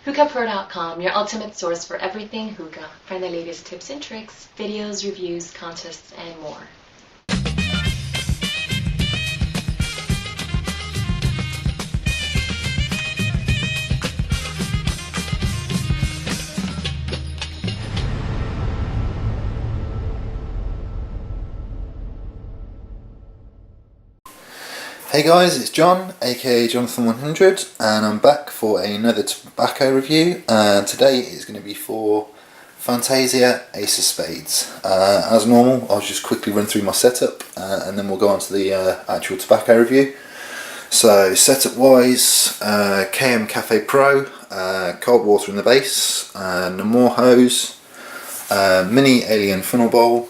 HookahPro.com, your ultimate source for everything hookah. Find the latest tips and tricks, videos, reviews, contests, and more. Hey guys, it's John, aka Jonathan100, and I'm back for another tobacco review. Today is going to be for Fantasia Ace of Spades. As normal, I'll just quickly run through my setup and then we'll go on to the actual tobacco review. So setup wise, KM Cafe Pro, cold water in the base, no more hose, mini alien funnel bowl,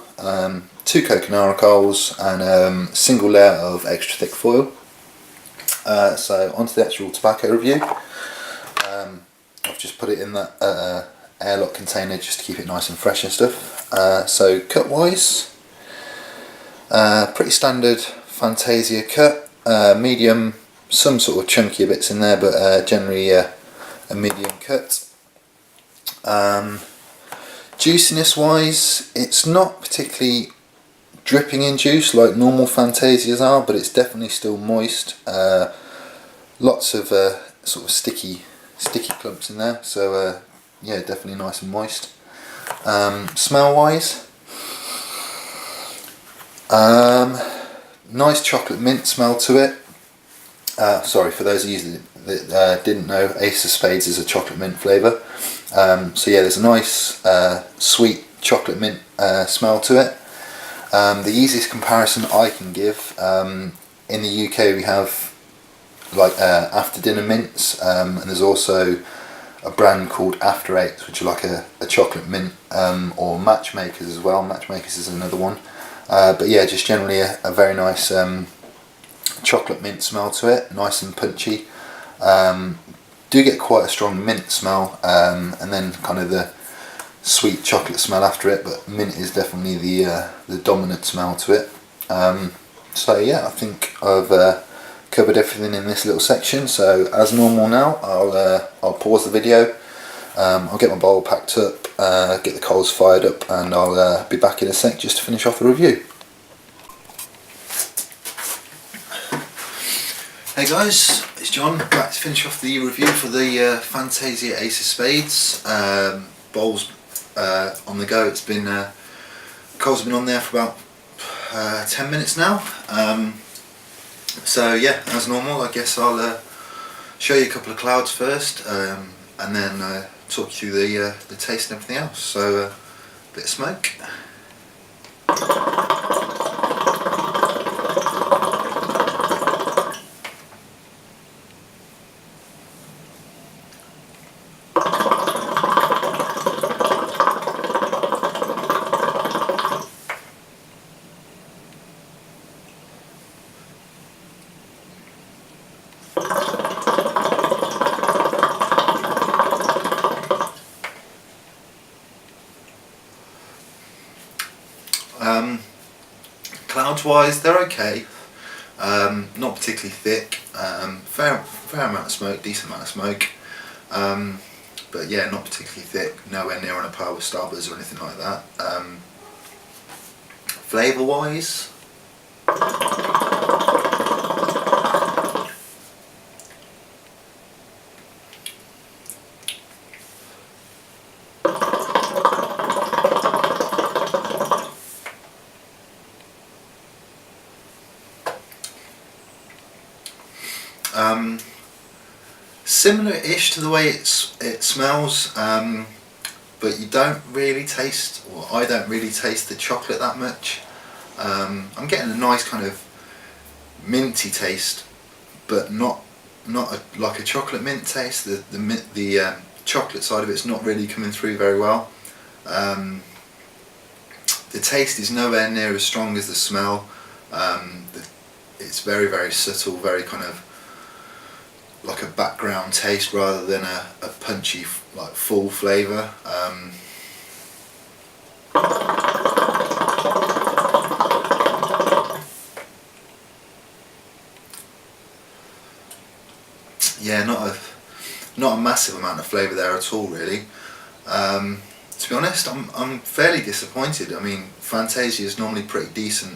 2 coconara coals and single layer of extra thick foil. So onto the actual tobacco review. I've just put it in that airlock container just to keep it nice and fresh and stuff. So cut wise, pretty standard Fantasia cut, medium, some sort of chunkier bits in there, but generally a medium cut. Juiciness wise, it's not particularly dripping in juice like normal Fantasias are, but it's definitely still moist. Lots of sort of sticky clumps in there, so yeah, definitely nice and moist. Smell wise, nice chocolate mint smell to it. Sorry, for those of you that didn't know, Ace of Spades is a chocolate mint flavour. So yeah, there's a nice sweet chocolate mint smell to it. The easiest comparison I can give, in the UK we have like after dinner mints, and there's also a brand called After Eights, which are like a chocolate mint, or Matchmakers as well. Matchmakers is another one, but yeah, just generally a very nice chocolate mint smell to it, nice and punchy. Do get quite a strong mint smell, and then kind of the sweet chocolate smell after it, but mint is definitely the dominant smell to it. So yeah, I think I've covered everything in this little section. So as normal now, I'll pause the video, I'll get my bowl packed up, get the coals fired up, and I'll be back in a sec just to finish off the review. Hey guys, it's John, back to finish off the review for the Fantasia Ace of Spades. Bowls on the go. It's been coals have been on there for about 10 minutes now. So yeah, as normal, I guess I'll show you a couple of clouds first, and then talk you through the taste and everything else. So a bit of smoke. Clouds wise, they're okay, not particularly thick, fair amount of smoke, decent amount of smoke, but yeah, not particularly thick, nowhere near on a par with Starburst or anything like that. Flavour wise, similar-ish to the way it smells, but you don't really taste, or I don't really taste the chocolate that much. I'm getting a nice kind of minty taste, but not like a chocolate mint taste. The chocolate side of it's not really coming through very well. The taste is nowhere near as strong as the smell. It's very, very subtle, very kind of like a background taste rather than a punchy, like full flavour. Yeah, not not a massive amount of flavour there at all, really. To be honest, I'm fairly disappointed. I mean, Fantasia is normally pretty decent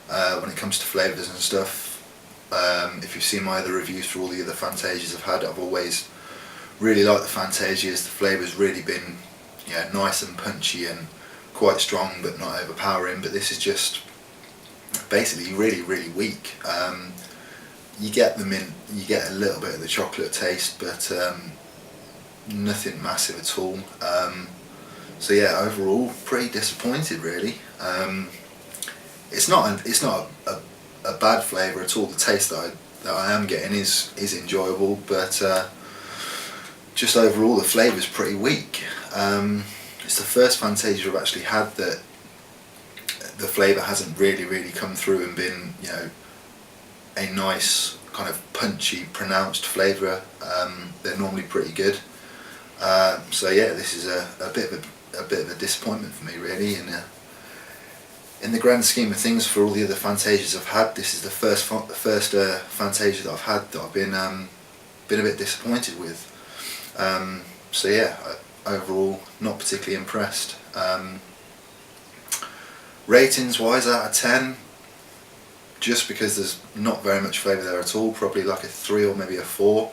when it comes to flavours and stuff. If you've seen my other reviews for all the other Fantasias I've had, I've always really liked the Fantasias. The flavour's really been, you know, nice and punchy and quite strong, but not overpowering. But this is just basically really, really weak. You get the mint, you get a little bit of the chocolate taste, but nothing massive at all. So yeah, overall, pretty disappointed, really. It's not a bad flavour at all. The taste that I am getting is enjoyable, but just overall the flavour's pretty weak. It's the first Fantasia I've actually had that the flavour hasn't really come through and been, you know, a nice kind of punchy, pronounced flavour. They're normally pretty good. So yeah, this is a bit of a disappointment for me, really. And in the grand scheme of things, for all the other Fantasias I've had, this is the first Fantasia that I've had that I've been a bit disappointed with. So yeah, overall, not particularly impressed. Ratings wise, out of 10, just because there's not very much flavour there at all, probably like a 3 or maybe a 4.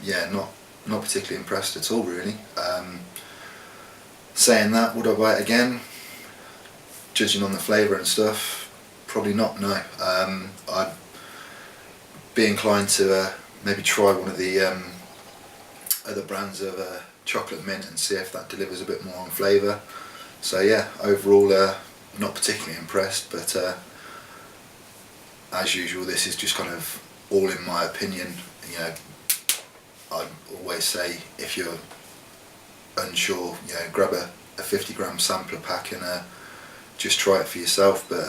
Yeah, not particularly impressed at all, really. Saying that, would I buy it again? Judging on the flavour and stuff, probably not, no. I'd be inclined to maybe try one of the other brands of chocolate mint and see if that delivers a bit more on flavour. So yeah, overall not particularly impressed, but as usual, this is just kind of all in my opinion. You know, I'd always say, if you're unsure, you know, grab a 50-gram sampler pack and just try it for yourself. But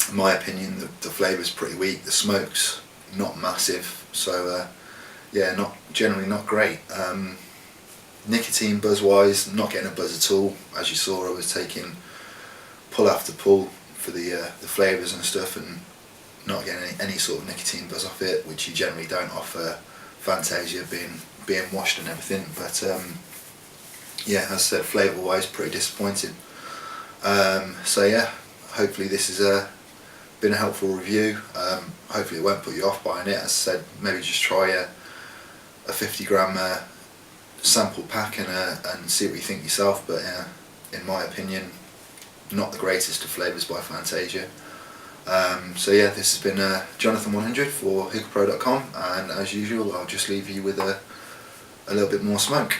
in my opinion, the flavour's pretty weak. The smoke's not massive, so yeah, generally not great. Nicotine buzz wise, not getting a buzz at all. As you saw, I was taking pull after pull for the flavours and stuff, and not getting any sort of nicotine buzz off it, which you generally don't off Fantasia being washed and everything. But yeah, as I said, flavour wise, pretty disappointed. So yeah, hopefully this has been a helpful review. Hopefully it won't put you off buying it. As I said, maybe just try a 50-gram sample pack and see what you think yourself. But in my opinion, not the greatest of flavours by Fantasia. So yeah, this has been Jonathan100 for hookahpro.com, and as usual, I'll just leave you with a little bit more smoke.